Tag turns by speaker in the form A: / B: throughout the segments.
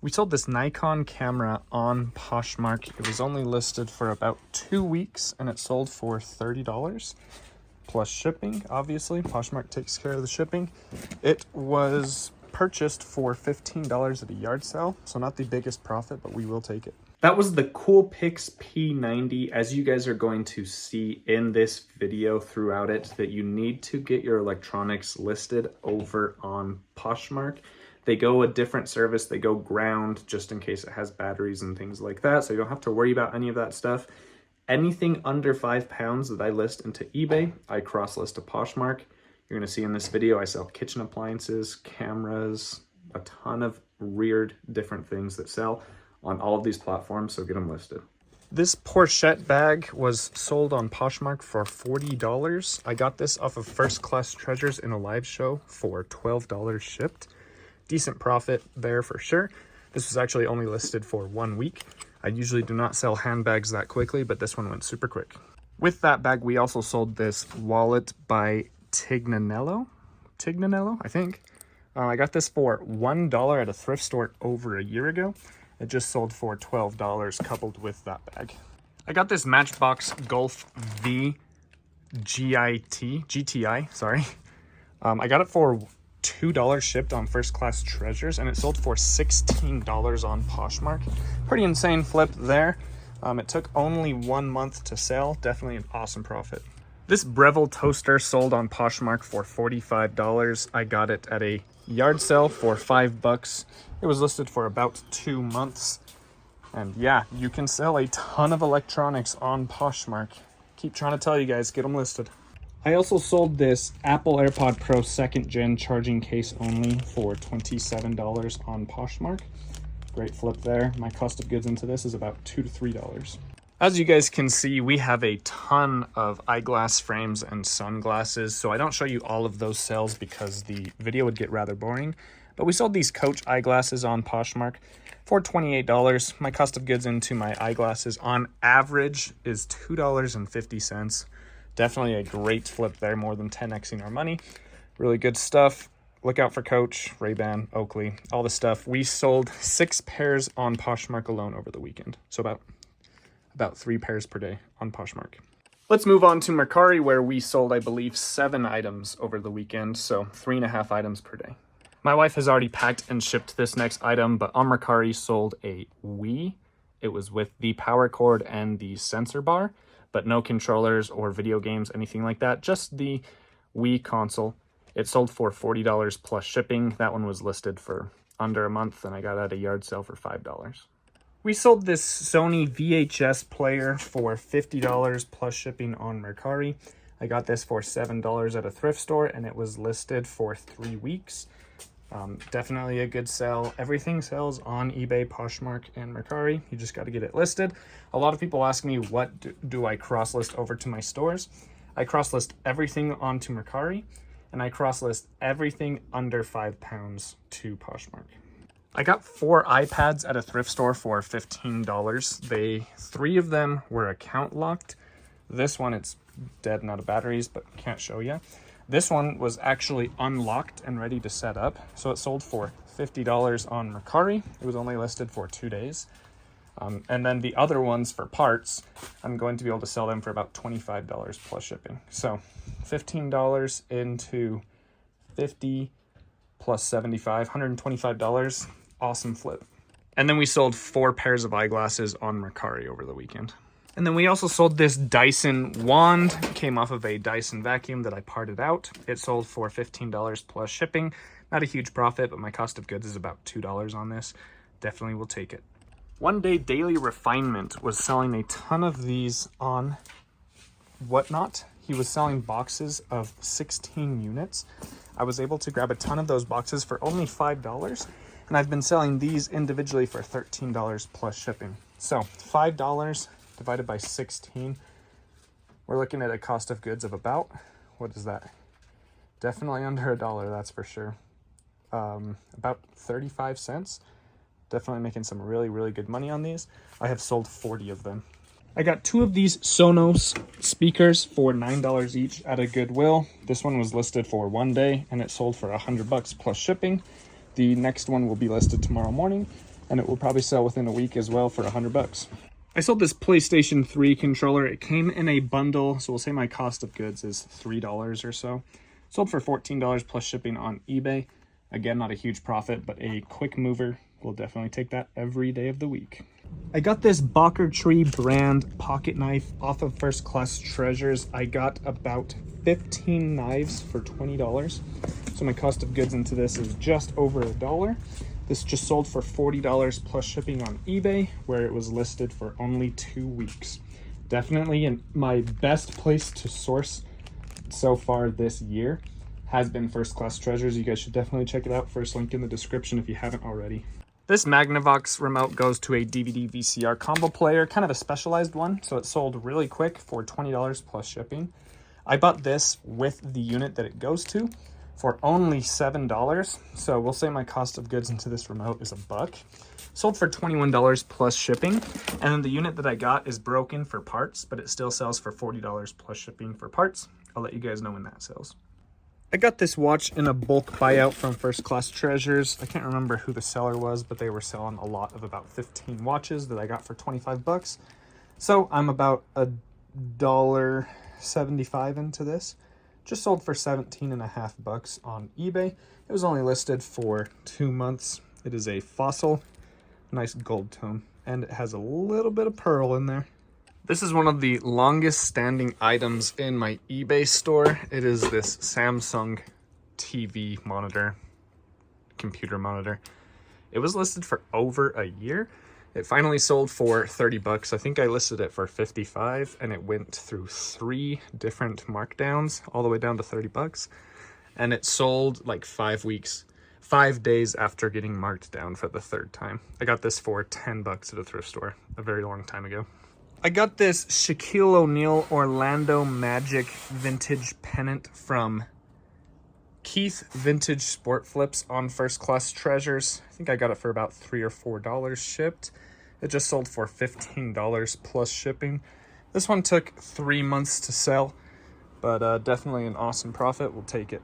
A: We sold this Nikon camera on Poshmark. It was only listed for about 2 weeks and it sold for $30 plus shipping. Obviously, Poshmark takes care of the shipping. It was purchased for $15 at a yard sale, so not the biggest profit, but we will take it. That was the Coolpix P90. As you guys are going to see in this video throughout it, that you need to get your electronics listed over on Poshmark. They go a different service. They go ground just in case it has batteries and things like that. So you don't have to worry about any of that stuff. Anything under 5 pounds that I list into eBay, I cross list to Poshmark. You're gonna see in this video, I sell kitchen appliances, cameras, a ton of weird different things that sell on all of these platforms, so get them listed. This Pochette bag was sold on Poshmark for $40. I got this off of First Class Treasures in a live show for $12 shipped. Decent profit there for sure. This was actually only listed for 1 week. I usually do not sell handbags that quickly, but this one went super quick. With that bag, we also sold this wallet by Tignanello, I think. I got this for $1 at a thrift store over a year ago. It just sold for $12 coupled with that bag. I got this Matchbox Golf V GTI, sorry. I got it for $2 shipped on First Class Treasures, and it sold for $16 on Poshmark. Pretty insane flip there. It took only 1 month to sell. Definitely an awesome profit. This Breville toaster sold on Poshmark for $45. I got it at a yard sale for $5. It was listed for about 2 months. And yeah, you can sell a ton of electronics on Poshmark. Keep trying to tell you guys, get them listed. I also sold this Apple AirPod Pro 2nd Gen charging case only for $27 on Poshmark. Great flip there. My cost of goods into this is about $2 to $3. As you guys can see, we have a ton of eyeglass frames and sunglasses, so I don't show you all of those sales because the video would get rather boring. But we sold these Coach eyeglasses on Poshmark for $28. My cost of goods into my eyeglasses on average is $2.50. Definitely a great flip there, more than 10xing our money. Really good stuff. Look out for Coach, Ray-Ban, Oakley, all the stuff. We sold 6 pairs on Poshmark alone over the weekend. So about 3 pairs per day on Poshmark. Let's move on to Mercari, where we sold, I believe, 7 items over the weekend. So 3.5 items per day. My wife has already packed and shipped this next item, but On Mercari sold a Wii. It was with the power cord and the sensor bar, but no controllers or video games, anything like that. Just the Wii console. It sold for $40 plus shipping. That one was listed for under a month, and I got it at a yard sale for $5. We sold this Sony VHS player for $50 plus shipping on Mercari. I got this for $7 at a thrift store, and it was listed for 3 weeks. Definitely a good sell. Everything sells on eBay, Poshmark, and Mercari. You just got to get it listed. A lot of people ask me, what do I cross list over to my stores? I cross list everything onto Mercari, and I cross list everything under 5 pounds to Poshmark. I got 4 iPads at a thrift store for $15. 3 of them were account locked. This one, it's dead and out of batteries, but can't show you. This one was actually unlocked and ready to set up, so it sold for $50 on Mercari. It was only listed for 2 days. And then the other ones for parts, I'm going to be able to sell them for about $25 plus shipping. So $15 into 50 plus 75, $125. Awesome flip. And then we sold 4 pairs of eyeglasses on Mercari over the weekend. And then we also sold this Dyson wand. It came off of a Dyson vacuum that I parted out. It sold for $15 plus shipping. Not a huge profit, but my cost of goods is about $2 on this. Definitely will take it. One Day Daily Refinement was selling a ton of these on Whatnot. He was selling boxes of 16 units. I was able to grab a ton of those boxes for only $5, and I've been selling these individually for $13 plus shipping. So $5 divided by 16, we're looking at a cost of goods of about, what is that? Definitely under $1, that's for sure. About 35 cents. Definitely making some really, really good money on these. I have sold 40 of them. I got 2 of these Sonos speakers for $9 each at a Goodwill. This one was listed for 1 day and it sold for $100 plus shipping. The next one will be listed tomorrow morning. and it will probably sell within a week as well for $100. I sold this PlayStation 3 controller. It came in a bundle, so we'll say my cost of goods is $3 or so. Sold for $14 plus shipping on eBay. Again, not a huge profit, but a quick mover. We'll definitely take that every day of the week. I got this Bocker Tree brand pocket knife off of First Class Treasures. I got about 15 knives for $20. So my cost of goods into this is just over $1. This just sold for $40 plus shipping on eBay, where it was listed for only 2 weeks. Definitely my best place to source so far this year has been First Class Treasures. You guys should definitely check it out. First link in the description if you haven't already. This Magnavox remote goes to a DVD VCR combo player, kind of a specialized one, so it sold really quick for $20 plus shipping. I bought this with the unit that it goes to for only $7, so we'll say my cost of goods into this remote is $1. Sold for $21 plus shipping, and then the unit that I got is broken for parts, but it still sells for $40 plus shipping for parts. I'll let you guys know when that sells. I got this watch in a bulk buyout from First Class Treasures. I can't remember who the seller was, but they were selling a lot of about 15 watches that I got for 25 bucks. So I'm about $1.75 into this. Just sold for 17.5 bucks on eBay. It was only listed for 2 months. It is a fossil, nice gold tone, and it has a little bit of pearl in there. This is one of the longest standing items in my eBay store. It is this Samsung TV monitor, computer monitor. It was listed for over a year. It finally sold for 30 bucks. I think I listed it for 55 and it went through 3 different markdowns all the way down to 30 bucks. And it sold like 5 days after getting marked down for the 3rd time. I got this for 10 bucks at a thrift store a very long time ago. I got this Shaquille O'Neal Orlando Magic vintage pennant from Keith Vintage Sport Flips on First Class Treasures. I think I got it for about $3 or $4 shipped. It just sold for $15 plus shipping. This one took 3 months to sell, but definitely an awesome profit. We'll take it.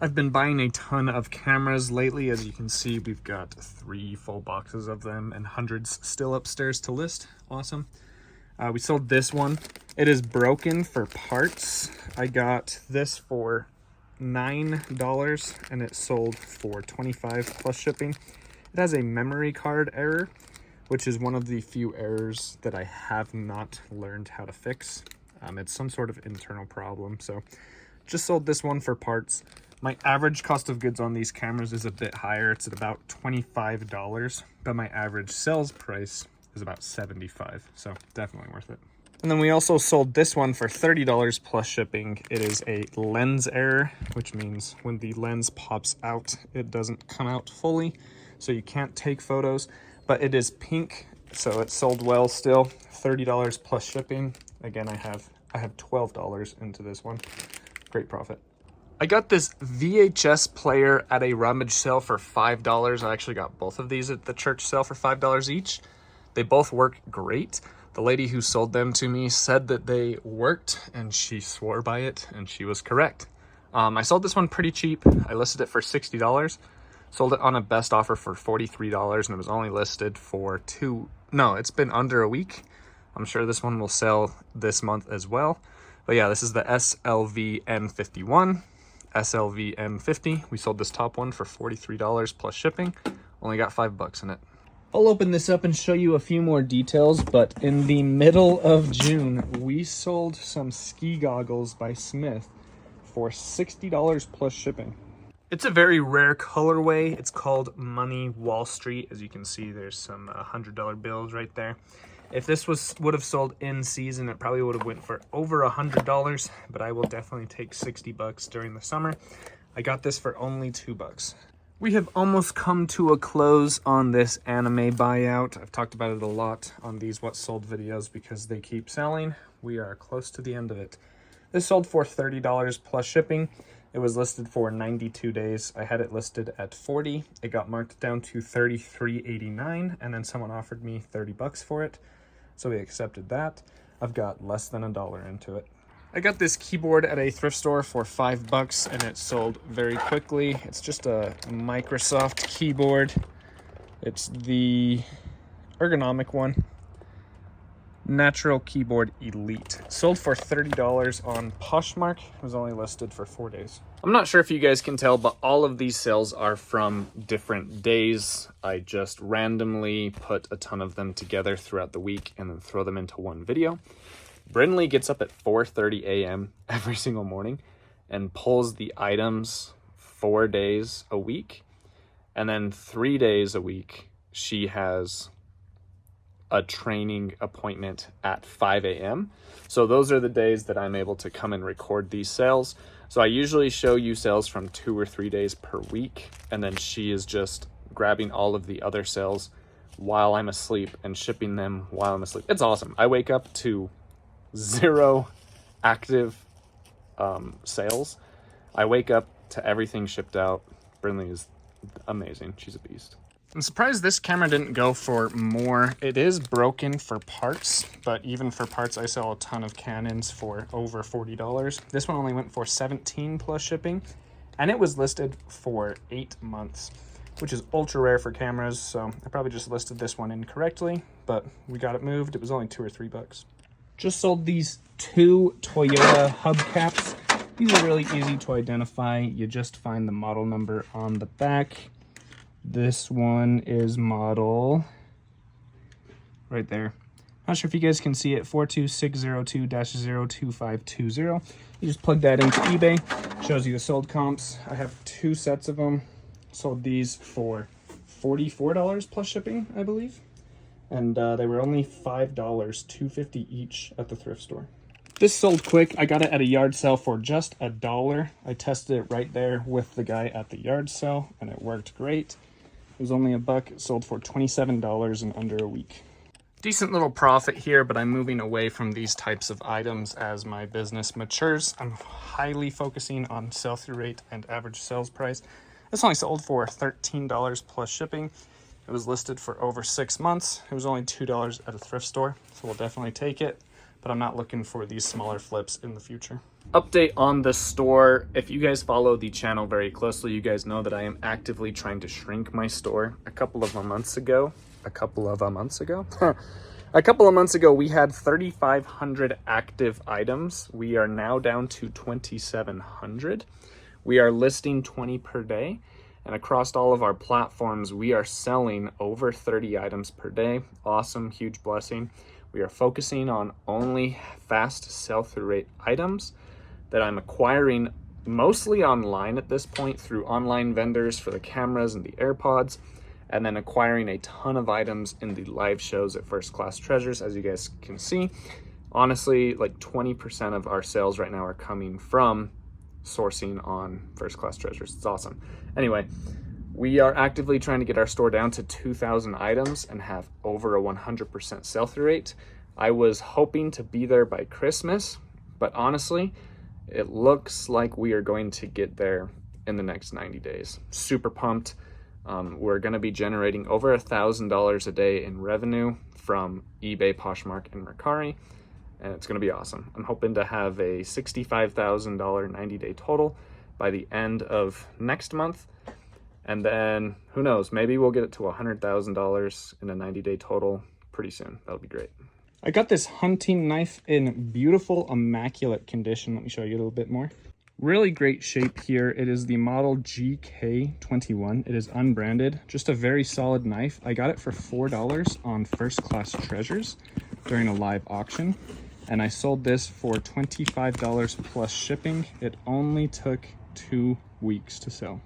A: I've been buying a ton of cameras lately. As you can see, we've got 3 full boxes of them and hundreds still upstairs to list. Awesome. We sold this one. It is broken for parts. I got this for $9 and it sold for $25 plus shipping. It has a memory card error, which is one of the few errors that I have not learned how to fix. It's some sort of internal problem, so just sold this one for parts. My average cost of goods on these cameras is a bit higher. It's at about $25, but my average sales price is about $75, so definitely worth it. And then we also sold this one for $30 plus shipping. It is a lens error, which means when the lens pops out, it doesn't come out fully, so you can't take photos, but it is pink, so it sold well still. $30 plus shipping. Again, I have $12 into this one. Great profit. I got this VHS player at a rummage sale for $5. I actually got both of these at the church sale for $5 each. They both work great. The lady who sold them to me said that they worked and she swore by it, and she was correct. I sold this one pretty cheap. I listed it for $60. Sold it on a best offer for $43, and it was only listed for it's been under a week. I'm sure this one will sell this month as well. But yeah, this is the SLV M51, SLV M50. We sold this top one for $43 plus shipping. Only got $5 in it. I'll open this up and show you a few more details, but in the middle of June, we sold some ski goggles by Smith for $60 plus shipping. It's a very rare colorway. It's called Money Wall Street. As you can see, there's some $100 bills right there. If this would have sold in season, it probably would have went for over $100, but I will definitely take 60 bucks during the summer. I got this for only $2. We have almost come to a close on this anime buyout. I've talked about it a lot on these What Sold videos because they keep selling. We are close to the end of it. This sold for $30 plus shipping. It was listed for 92 days. I had it listed at 40. It got marked down to $33.89, and then someone offered me 30 bucks for it. So we accepted that. I've got less than $1 into it. I got this keyboard at a thrift store for $5 and it sold very quickly. It's just a Microsoft keyboard. It's the ergonomic one. Natural Keyboard Elite. Sold for $30 on Poshmark. It was only listed for 4 days. I'm not sure if you guys can tell, but all of these sales are from different days. I just randomly put a ton of them together throughout the week and then throw them into one video. Brindley gets up at 4:30 a.m. every single morning and pulls the items 4 days a week. And then 3 days a week, she has a training appointment at 5 a.m. So those are the days that I'm able to come and record these sales. So I usually show you sales from 2 or 3 days per week, and then she is just grabbing all of the other sales while I'm asleep and shipping them while I'm asleep. It's awesome. I wake up to 0 active sales. I wake up to everything shipped out. Brindley is amazing. She's a beast. I'm surprised this camera didn't go for more. It is broken for parts, but even for parts, I sell a ton of Canons for over $40. This one only went for $17 plus shipping, and it was listed for 8 months, which is ultra rare for cameras. So I probably just listed this one incorrectly, but we got it moved. It was only $2 or $3. Just sold these 2 Toyota hubcaps. These are really easy to identify. You just find the model number on the back. This one is model right there. Not sure if you guys can see it, 42602-02520. You just plug that into eBay, shows you the sold comps. I have 2 sets of them. Sold these for $44 plus shipping, I believe. And they were only $5, $2.50 each at the thrift store. This sold quick. I got it at a yard sale for just $1. I tested it right there with the guy at the yard sale, and it worked great. It was only $1. It sold for $27 in under a week. Decent little profit here, but I'm moving away from these types of items as my business matures. I'm highly focusing on sell-through rate and average sales price. This only sold for $13 plus shipping. It was listed for over 6 months. It was only $2 at a thrift store, so we'll definitely take it. But I'm not looking for these smaller flips in the future. Update on the store. If you guys follow the channel very closely, you guys know that I am actively trying to shrink my store. A couple of months ago, we had 3,500 active items. We are now down to 2,700. We are listing 20 per day. And across all of our platforms, we are selling over 30 items per day. Awesome, huge blessing. We are focusing on only fast sell-through rate items that I'm acquiring mostly online at this point through online vendors for the cameras and the AirPods, and then acquiring a ton of items in the live shows at First Class Treasures. As you guys can see, honestly, like 20% of our sales right now are coming from sourcing on First Class Treasures. It's awesome. Anyway, we are actively trying to get our store down to 2,000 items and have over a 100% sell-through rate. I was hoping to be there by Christmas, but honestly, it looks like we are going to get there in the next 90 days. Super pumped. We're going to be generating over $1,000 a day in revenue from eBay, Poshmark, and Mercari, and it's going to be awesome. I'm hoping to have a $65,000 90-day total by the end of next month. And then, who knows, maybe we'll get it to $100,000 in a 90-day total pretty soon. That'll be great. I got this hunting knife in beautiful, immaculate condition. Let me show you a little bit more. Really great shape here. It is the model GK21. It is unbranded, just a very solid knife. I got it for $4 on First Class Treasures during a live auction. And I sold this for $25 plus shipping. It only took 2 weeks to sell.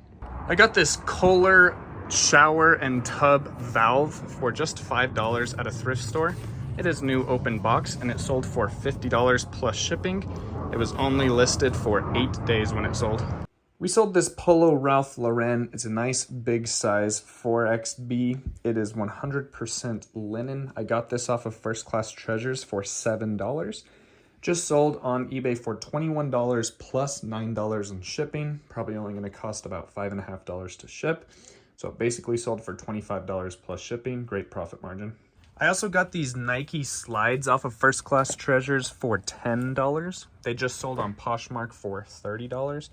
A: I got this Kohler shower and tub valve for just $5 at a thrift store. It is new open box and it sold for $50 plus shipping. It was only listed for 8 days when it sold. We sold this Polo Ralph Lauren. It's a nice big size 4XB. It is 100% linen. I got this off of First Class Treasures for $7. Just sold on eBay for $21 plus $9 in shipping. Probably only going to cost about $5.50 to ship. So it basically sold for $25 plus shipping. Great profit margin. I also got these Nike slides off of First Class Treasures for $10. They just sold on Poshmark for $30.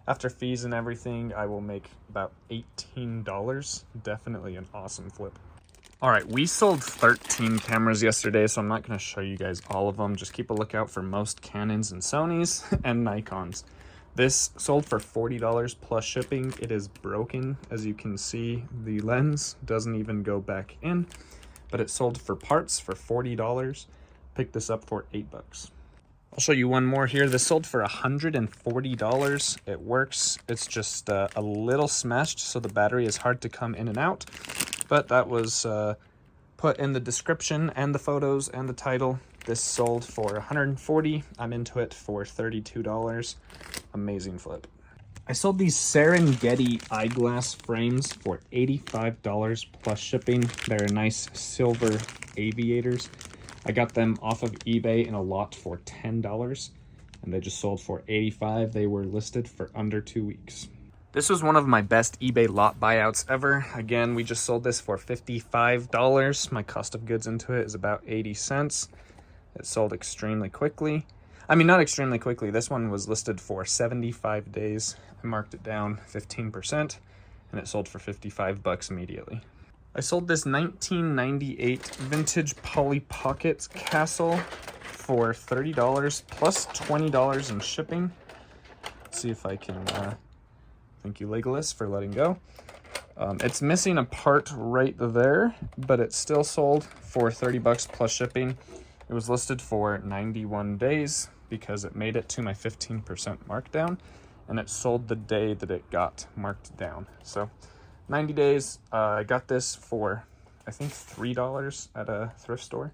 A: After fees and everything, I will make about $18. Definitely an awesome flip. All right, we sold 13 cameras yesterday, so I'm not going to show you guys all of them. Just keep a lookout for most Canons and Sonys and Nikons. This sold for $40 plus shipping. It is broken. As you can see, the lens doesn't even go back in, but it sold for parts for $40. Picked this up for $8. I'll show you one more here. This sold for $140. It works. It's just a little smashed, so the battery is hard to come in and out. But that was put in the description and the photos and the title. This sold for $140. I'm into it for $32. Amazing flip. I sold these Serengeti eyeglass frames for $85 plus shipping. They're nice silver aviators. I got them off of eBay in a lot for $10, and they just sold for $85. They were listed for under 2 weeks. This was one of my best eBay lot buyouts ever. Again, we just sold this for $55. My cost of goods into it is about 80 cents. It sold extremely quickly. I mean, not extremely quickly. This one was listed for 75 days. I marked it down 15%, and it sold for $55 immediately. I sold this 1998 vintage Polly Pocket Castle for $30 plus $20 in shipping. Let's see if I can, thank you Legolas for letting go. It's missing a part right there, but it still sold for $30 plus shipping. It was listed for 91 days because it made it to my 15% markdown, and it sold the day that it got marked down. So 90 days, I got this for, I think, $3 at a thrift store,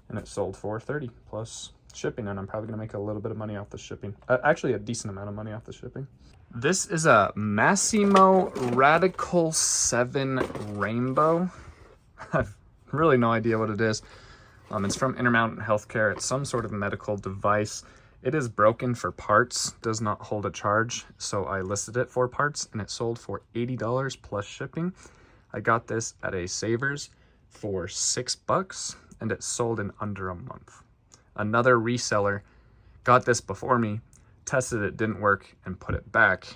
A: and it sold for $30 plus shipping, and I'm probably gonna make a little bit of money off the shipping. Actually, a decent amount of money off the shipping. This is a Massimo Radical 7 Rainbow. I have really no idea what it is. It's from Intermountain Healthcare. It's some sort of medical device. It is broken for parts, does not hold a charge, so I listed it for parts, and it sold for $80 plus shipping. I got this at a Savers for $6, and it sold in under a month. Another reseller got this before me, tested it, didn't work, and put it back.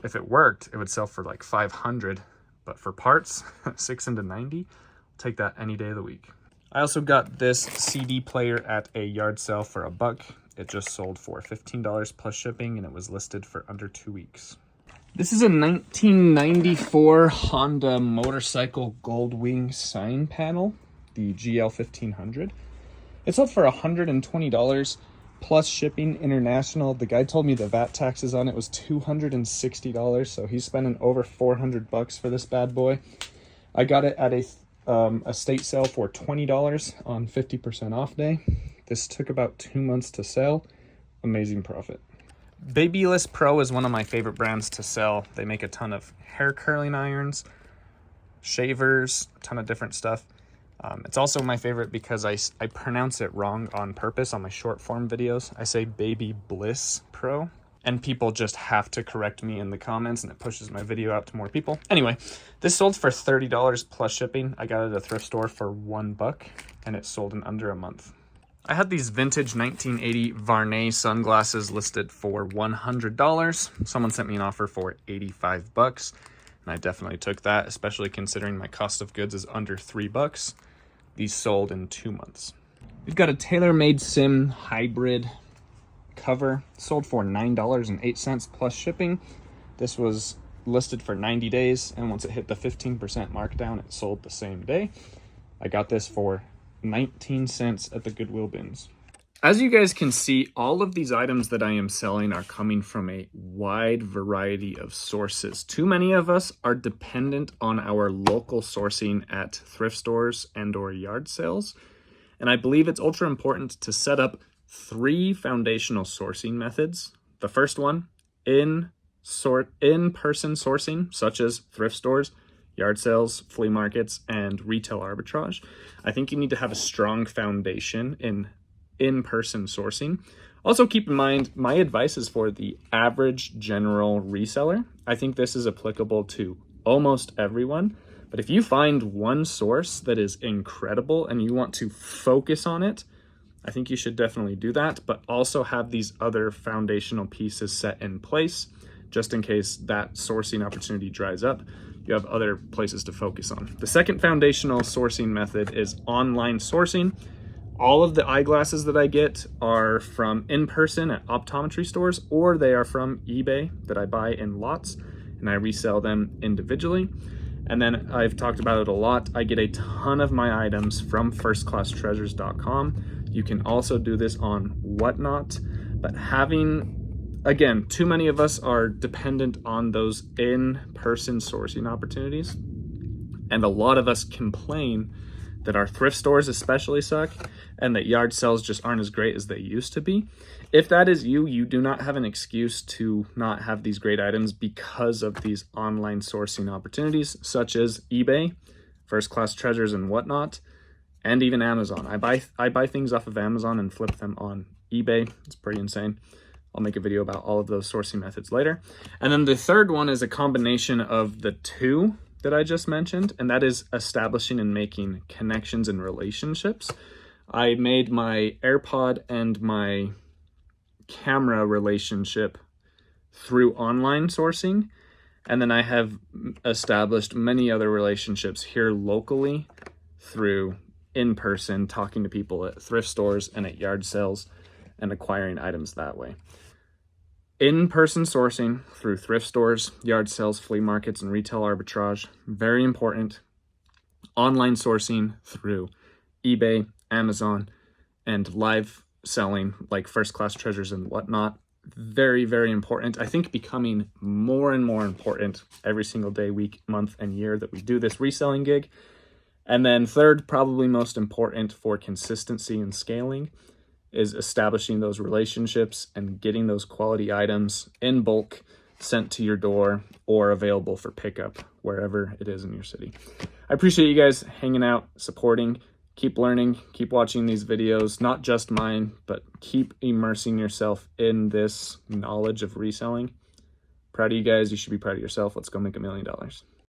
A: If it worked, it would sell for like $500, but for parts, 6 into 90, I'll take that any day of the week. I also got this CD player at a yard sale for $1. It just sold for $15 plus shipping, and it was listed for under 2 weeks. This is a 1994 Honda motorcycle Goldwing sign panel, the GL 1500. It sold for $120 plus shipping international. The guy told me the VAT taxes on it was $260, so he's spending over $400 for this bad boy. I got it at a estate sale for $20 on 50% off day. This took about 2 months to sell. Amazing profit. Babyless Pro is one of my favorite brands to sell. They make a ton of hair curling irons, shavers, a ton of different stuff. It's also my favorite because I pronounce it wrong on purpose on my short form videos. I say Baby Bliss Pro, and people just have to correct me in the comments, and it pushes my video out to more people. Anyway, this sold for $30 plus shipping. I got it at a thrift store for $1, and it sold in under a month. I had these vintage 1980 Varney sunglasses listed for $100. Someone sent me an offer for $85, and I definitely took that, especially considering my cost of goods is under $3. These sold in 2 months. We've got a TaylorMade Sim hybrid cover, sold for $9.08 plus shipping. This was listed for 90 days, and once it hit the 15% markdown, it sold the same day. I got this for 19 cents at the Goodwill bins. As you guys can see, all of these items that I am selling are coming from a wide variety of sources. Too many of us are dependent on our local sourcing at thrift stores and or yard sales. And I believe it's ultra important to set up 3 foundational sourcing methods. The first one, in-person sourcing, such as thrift stores, yard sales, flea markets, and retail arbitrage. I think you need to have a strong foundation in-person sourcing. Also keep in mind, my advice is for the average general reseller. I think this is applicable to almost everyone. But if you find one source that is incredible and you want to focus on it, I think you should definitely do that, but also have these other foundational pieces set in place. just in case that sourcing opportunity dries up. You have other places to focus on. The second foundational sourcing method is online sourcing. All of the eyeglasses that I get are from in-person at optometry stores, or they are from eBay that I buy in lots and I resell them individually. And then I've talked about it a lot. I get a ton of my items from firstclasstreasures.com. You can also do this on Whatnot, but again, too many of us are dependent on those in-person sourcing opportunities. And a lot of us complain that our thrift stores especially suck and that yard sales just aren't as great as they used to be. If that is you, you do not have an excuse to not have these great items because of these online sourcing opportunities, such as eBay, First Class Treasures and Whatnot, and even Amazon. I buy things off of Amazon and flip them on eBay. It's pretty insane. I'll make a video about all of those sourcing methods later. And then the third one is a combination of the two that I just mentioned, and that is establishing and making connections and relationships. I made my AirPod and my camera relationship through online sourcing, and then I have established many other relationships here locally through in-person, talking to people at thrift stores and at yard sales and acquiring items that way. In-person sourcing through thrift stores, yard sales, flea markets, and retail arbitrage, very important. Online sourcing through eBay, Amazon, and live selling like First Class Treasures and Whatnot, very, very important. I think becoming more and more important every single day, week, month, and year that we do this reselling gig. And then third, probably most important for consistency and scaling, is establishing those relationships and getting those quality items in bulk sent to your door or available for pickup wherever it is in your city. I appreciate you guys hanging out, supporting. Keep learning, keep watching these videos, not just mine, but keep immersing yourself in this knowledge of reselling. Proud of you guys. You should be proud of yourself. Let's go make $1 million.